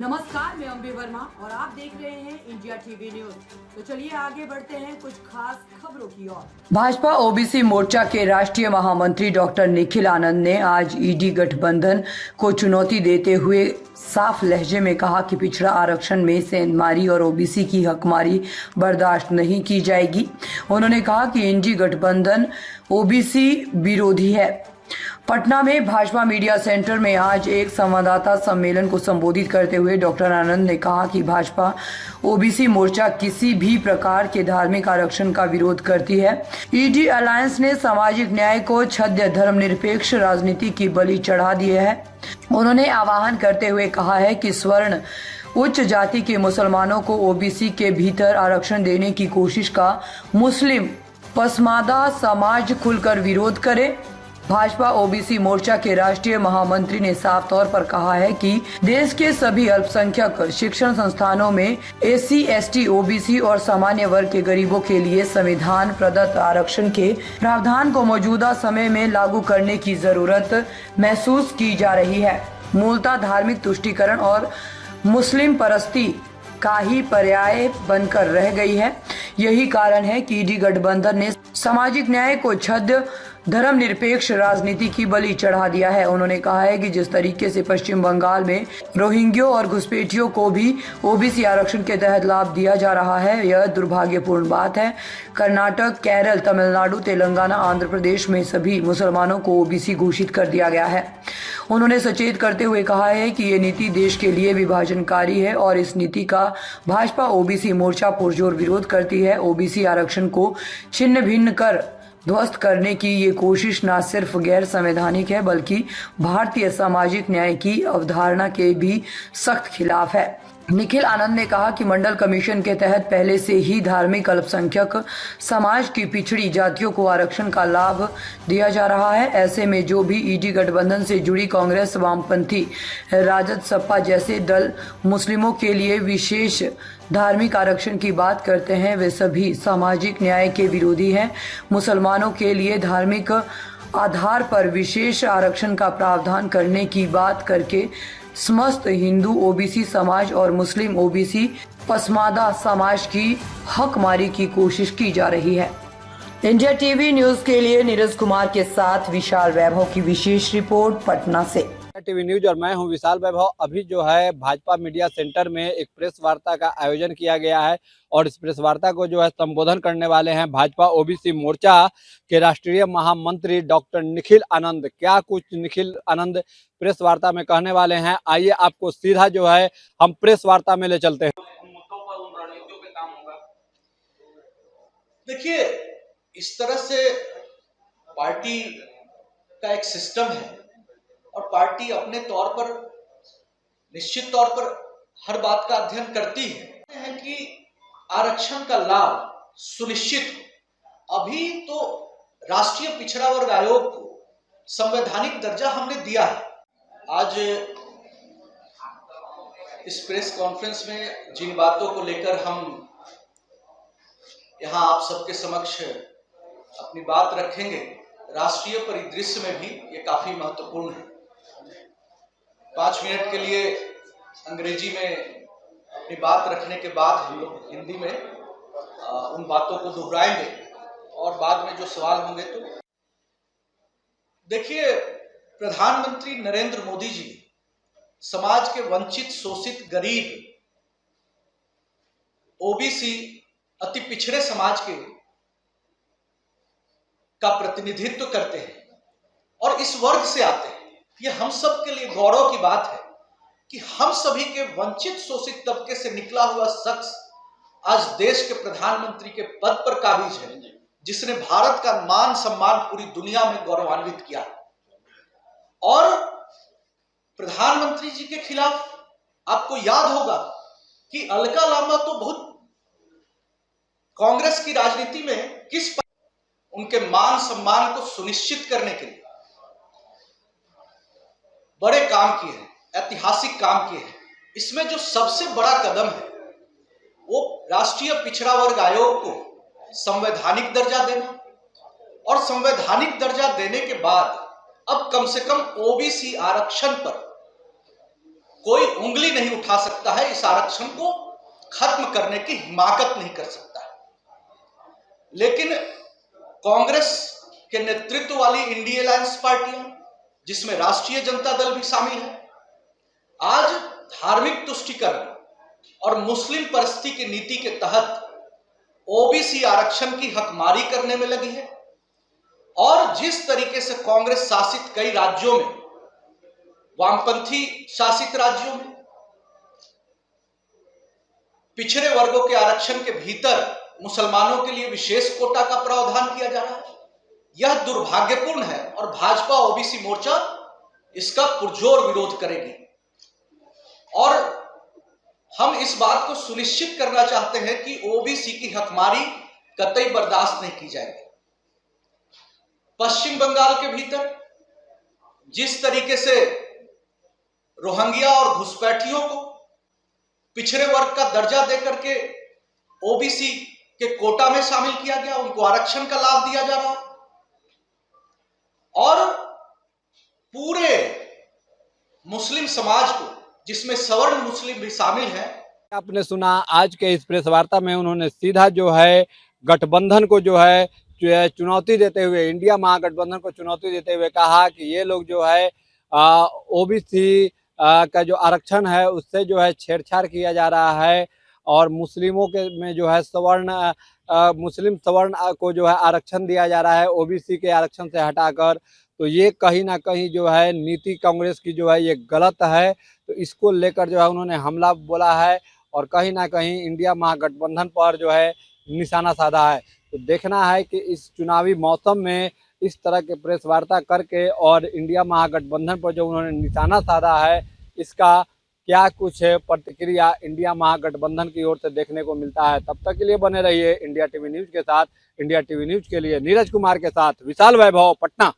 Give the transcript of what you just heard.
नमस्कार, मैं अम्बे वर्मा और आप देख रहे हैं इंडिया टीवी न्यूज। तो चलिए आगे बढ़ते हैं कुछ खास खबरों की ओर। भाजपा ओबीसी मोर्चा के राष्ट्रीय महामंत्री डॉक्टर निखिल आनंद ने आज ईडी गठबंधन को चुनौती देते हुए साफ लहजे में कहा कि पिछड़ा आरक्षण में सेंधमारी और ओबीसी की हकमारी बर्दाश्त नहीं की जाएगी। उन्होंने कहा कि इंडी गठबंधन ओबीसी विरोधी है। पटना में भाजपा मीडिया सेंटर में आज एक संवाददाता सम्मेलन को संबोधित करते हुए डॉक्टर आनंद ने कहा कि भाजपा ओबीसी मोर्चा किसी भी प्रकार के धार्मिक आरक्षण का विरोध करती है। ईडी अलायंस ने सामाजिक न्याय को छद्म धर्मनिरपेक्ष राजनीति की बलि चढ़ा दिया है। उन्होंने आह्वान करते हुए कहा है कि स्वर्ण उच्च जाति के मुसलमानों को ओबीसी के भीतर आरक्षण देने की कोशिश का मुस्लिम पसमादा समाज खुलकर विरोध करे। भाजपा ओबीसी मोर्चा के राष्ट्रीय महामंत्री ने साफ तौर पर कहा है कि देश के सभी अल्पसंख्यक शिक्षण संस्थानों में एससी, एसटी, ओबीसी और सामान्य वर्ग के गरीबों के लिए संविधान प्रदत्त आरक्षण के प्रावधान को मौजूदा समय में लागू करने की जरूरत महसूस की जा रही है। मूलतः धार्मिक तुष्टीकरण और मुस्लिम परस्ती का ही पर्याय बनकर रह गई है। यही कारण है कि ईडी गठबंधन ने सामाजिक न्याय को छद्म धर्मनिरपेक्ष राजनीति की बलि चढ़ा दिया है। उन्होंने कहा है कि जिस तरीके से पश्चिम बंगाल में रोहिंग्यों और घुसपैठियों को भी ओबीसी आरक्षण के तहत लाभ दिया जा रहा है, यह दुर्भाग्यपूर्ण बात है। कर्नाटक, केरल, तमिलनाडु, तेलंगाना, आंध्र प्रदेश में सभी मुसलमानों को ओबीसी घोषित कर दिया गया है। उन्होंने सचेत करते हुए कहा है कि ये नीति देश के लिए विभाजनकारी है और इस नीति का भाजपा ओबीसी मोर्चा पुरजोर विरोध करती है। ओबीसी आरक्षण को छिन्न भिन्न कर ध्वस्त करने की ये कोशिश न सिर्फ गैर संवैधानिक है बल्कि भारतीय सामाजिक न्याय की अवधारणा के भी सख्त खिलाफ है। निखिल आनंद ने कहा कि मंडल कमीशन के तहत पहले से ही धार्मिक अल्पसंख्यक समाज की पिछड़ी जातियों को आरक्षण का लाभ दिया जा रहा है। ऐसे में जो भी ईडी गठबंधन से जुड़ी कांग्रेस, वामपंथी, राजद, सपा जैसे दल मुस्लिमों के लिए विशेष धार्मिक आरक्षण की बात करते हैं, वे सभी सामाजिक न्याय के विरोधी हैं। मुसलमानों के लिए धार्मिक आधार पर विशेष आरक्षण का प्रावधान करने की बात करके समस्त हिंदू ओबीसी समाज और मुस्लिम ओबीसी पसमादा समाज की हकमारी की कोशिश की जा रही है। इंडिया टीवी न्यूज के लिए नीरज कुमार के साथ विशाल वैभव की विशेष रिपोर्ट पटना से। टीवी न्यूज और मैं हूं विशाल वैभव। अभी जो है भाजपा मीडिया सेंटर में एक प्रेस वार्ता का आयोजन किया गया है और इस प्रेस वार्ता को जो है संबोधन करने वाले हैं भाजपा ओबीसी मोर्चा के राष्ट्रीय महामंत्री डॉक्टर निखिल आनंद। क्या कुछ निखिल आनंद प्रेस वार्ता में कहने वाले हैं, आइए आपको सीधा जो है हम प्रेस वार्ता में ले चलते हैं। देखिए, इस तरह से पार्टी का एक सिस्टम है और पार्टी अपने तौर पर निश्चित तौर पर हर बात का अध्ययन करती है कि आरक्षण का लाभ सुनिश्चित हो। अभी तो राष्ट्रीय पिछड़ा वर्ग आयोग को संवैधानिक दर्जा हमने दिया है। आज इस प्रेस कॉन्फ्रेंस में जिन बातों को लेकर हम यहां आप सबके समक्ष अपनी बात रखेंगे, राष्ट्रीय परिदृश्य में भी ये काफी महत्वपूर्ण है। 5 मिनट के लिए अंग्रेजी में अपनी बात रखने के बाद हम लोग हिंदी में उन बातों को दोहराएंगे और बाद में जो सवाल होंगे तो देखिए, प्रधानमंत्री नरेंद्र मोदी जी समाज के वंचित, शोषित, गरीब, ओबीसी, अति पिछड़े समाज का प्रतिनिधित्व करते हैं और इस वर्ग से आते हैं। ये हम सब के लिए गौरव की बात है कि हम सभी के वंचित, शोषित तबके से निकला हुआ शख्स आज देश के प्रधानमंत्री के पद पर काबिज है, जिसने भारत का मान सम्मान पूरी दुनिया में गौरवान्वित किया। और प्रधानमंत्री जी के खिलाफ आपको याद होगा कि अलका लांबा तो बहुत कांग्रेस की राजनीति में उनके मान सम्मान को सुनिश्चित करने के लिए बड़े काम किए हैं, ऐतिहासिक काम किए हैं। इसमें जो सबसे बड़ा कदम है वो राष्ट्रीय पिछड़ा वर्ग आयोग को संवैधानिक दर्जा देना और संवैधानिक दर्जा देने के बाद अब कम से कम ओबीसी आरक्षण पर कोई उंगली नहीं उठा सकता है, इस आरक्षण को खत्म करने की हिमाकत नहीं कर सकता है। लेकिन कांग्रेस के नेतृत्व वाली इंडिया अलायंस पार्टियां, जिसमें राष्ट्रीय जनता दल भी शामिल है, आज धार्मिक तुष्टीकरण और मुस्लिम परिस्थिति की नीति के तहत ओबीसी आरक्षण की हकमारी करने में लगी है। और जिस तरीके से कांग्रेस शासित कई राज्यों में, वामपंथी शासित राज्यों में पिछड़े वर्गों के आरक्षण के भीतर मुसलमानों के लिए विशेष कोटा का प्रावधान किया जा रहा है, यह दुर्भाग्यपूर्ण है और भाजपा ओबीसी मोर्चा इसका पुरजोर विरोध करेगी। और हम इस बात को सुनिश्चित करना चाहते हैं कि ओबीसी की हकमारी कतई बर्दाश्त नहीं की जाएगी। पश्चिम बंगाल के भीतर जिस तरीके से रोहिंग्या और घुसपैठियों को पिछड़े वर्ग का दर्जा देकर के ओबीसी के कोटा में शामिल किया गया, उनको आरक्षण का लाभ दिया जा रहा है, और पूरे मुस्लिम समाज को, जिसमें सवर्ण मुस्लिम भी शामिल है। आपने सुना आज के इस प्रेस वार्ता में उन्होंने सीधा जो है गठबंधन को जो है चुनौती देते हुए, इंडिया महागठबंधन को चुनौती देते हुए कहा कि ये लोग जो है ओबीसी का जो आरक्षण है उससे जो है छेड़छाड़ किया जा रहा है और मुस्लिमों के में जो है मुस्लिम सवर्ण को जो है आरक्षण दिया जा रहा है ओबीसी के आरक्षण से हटाकर। तो ये कहीं ना कहीं जो है नीति कांग्रेस की जो है ये गलत है। तो इसको लेकर जो है उन्होंने हमला बोला है और कहीं ना कहीं इंडिया महागठबंधन पर जो है निशाना साधा है। तो देखना है कि इस चुनावी मौसम में इस तरह के प्रेस वार्ता करके और इंडिया महागठबंधन पर जो उन्होंने निशाना साधा है, इसका क्या कुछ प्रतिक्रिया इंडिया महागठबंधन की ओर से देखने को मिलता है। तब तक के लिए बने रहिए इंडिया टीवी न्यूज़ के साथ। इंडिया टीवी न्यूज़ के लिए नीरज कुमार के साथ विशाल वैभव, पटना।